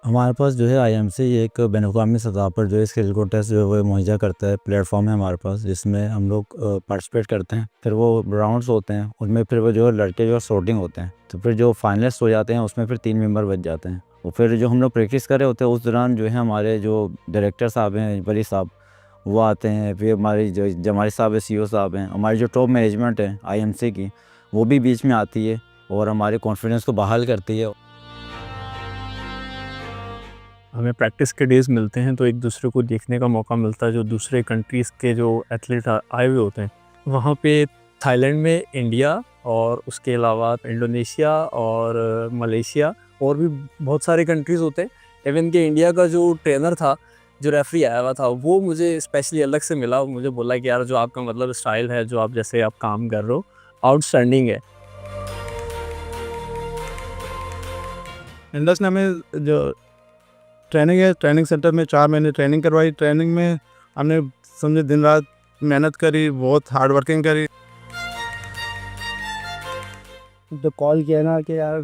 हमारे पास जो है आईएमसी एक बैनुल-अक़वामी सतह पर जो है स्किल को टेस्ट जो है वो मुहैया करता है। प्लेटफॉर्म है हमारे पास जिसमें हम लोग पार्टिसिपेट करते हैं। फिर वो राउंड्स होते हैं, उनमें फिर वो जो है लड़के जो सॉर्टिंग होते हैं, तो फिर जो फाइनलिस्ट हो जाते हैं उसमें फिर 3 मेंबर बच जाते हैं। और फिर जो हम लोग प्रैक्टिस कर रहे होते हैं उस दौरान जो है हमारे जो डायरेक्टर साहब हैं, वली साहब, वो आते हैं। फिर हमारी जो जमाली साहब है, सीईओ साहब हैं, हमारी जो टॉप मैनेजमेंट है आईएमसी की, वो भी बीच में आती है और हमारे कॉन्फिडेंस को बहाल करती है। हमें प्रैक्टिस के डेज़ मिलते हैं तो एक दूसरे को देखने का मौका मिलता है, जो दूसरे कंट्रीज़ के जो एथलीट आए हुए होते हैं। वहाँ पे थाईलैंड में इंडिया और उसके अलावा इंडोनेशिया और मलेशिया और भी बहुत सारे कंट्रीज़ होते हैं। इवन कि इंडिया का जो ट्रेनर था, जो रेफरी आया हुआ था, वो मुझे स्पेशली अलग से मिला। मुझे बोला कि यार जो आपका मतलब स्टाइल है, जो आप जैसे आप काम कर रहे हो, आउटस्टैंडिंग है। इंडस ने हमें जो ट्रेनिंग है, ट्रेनिंग सेंटर में 4 महीने ट्रेनिंग करवाई। ट्रेनिंग में हमने समझे दिन रात मेहनत करी, बहुत हार्ड वर्किंग करी। तो कॉल किया ना कि यार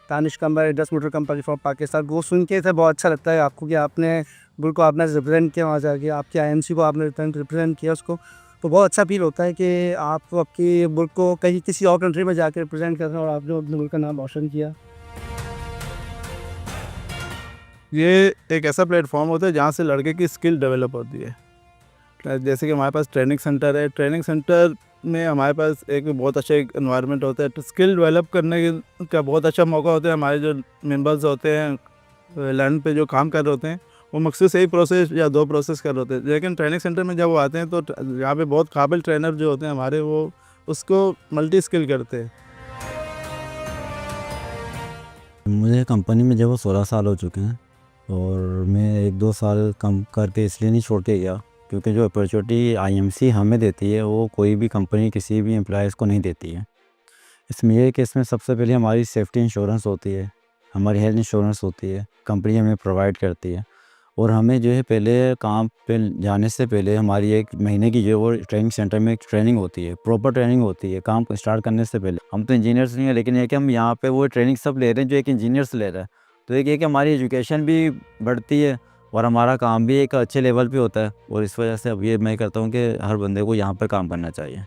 दानिश कंबर 10 मीटर कंपनी फ्रॉम पाकिस्तान, वो सुन के बहुत अच्छा लगता है आपको कि आपने मुल्क को आपने रिप्रेजेंट किया वहाँ जाके, आपके आईएमसी को आपने रिप्रेजेंट किया उसको। तो बहुत अच्छा फील होता है कि आप आपकी मुल्क को कहीं किसी और कंट्री में जाकर रिप्रेजेंट कर रहे हैं और आपने अपने मुल्क का नाम रोशन किया। ये एक ऐसा प्लेटफॉर्म होता है जहाँ से लड़के की स्किल डेवलप होती है। जैसे कि हमारे पास ट्रेनिंग सेंटर है, ट्रेनिंग सेंटर में हमारे पास एक बहुत अच्छा एक एनवायरनमेंट होता है। तो स्किल डेवलप करने का बहुत अच्छा मौका होता है। हमारे जो मेंबर्स होते हैं लैंड पे जो काम कर रहे होते हैं, वो मकसद एक प्रोसेस या 2 प्रोसेस कर रहे होते हैं। लेकिन ट्रेनिंग सेंटर में जब वो आते हैं तो यहाँ पे बहुत काबिल ट्रेनर जो होते हैं हमारे, वो उसको मल्टी स्किल करते हैं। मुझे कंपनी में जब वो 16 साल हो चुके हैं और मैं 1-2 साल कम करके इसलिए नहीं छोड़ के गया क्योंकि जो अपॉर्चुनिटी आईएमसी हमें देती है वो कोई भी कंपनी किसी भी एम्प्लॉइज़ को नहीं देती है। इसमें ये है कि इसमें सबसे पहले हमारी सेफ्टी इंश्योरेंस होती है, हमारी हेल्थ इंश्योरेंस होती है, कंपनी हमें प्रोवाइड करती है। और हमें जो है पहले काम पे जाने से पहले हमारी 1 महीने की जो वो ट्रेनिंग सेंटर में एक ट्रेनिंग होती है, प्रॉपर ट्रेनिंग होती है काम को स्टार्ट करने से पहले। हम तो इंजीनियर्स नहीं हैं, लेकिन ये कि हम यहाँ पे वो ट्रेनिंग सब ले रहे हैं जो एक इंजीनियर्स ले रहा है। तो एक ये कि हमारी एजुकेशन भी बढ़ती है और हमारा काम भी एक अच्छे लेवल पे होता है। और इस वजह से अब ये मैं कहता हूँ कि हर बंदे को यहाँ पर काम करना चाहिए।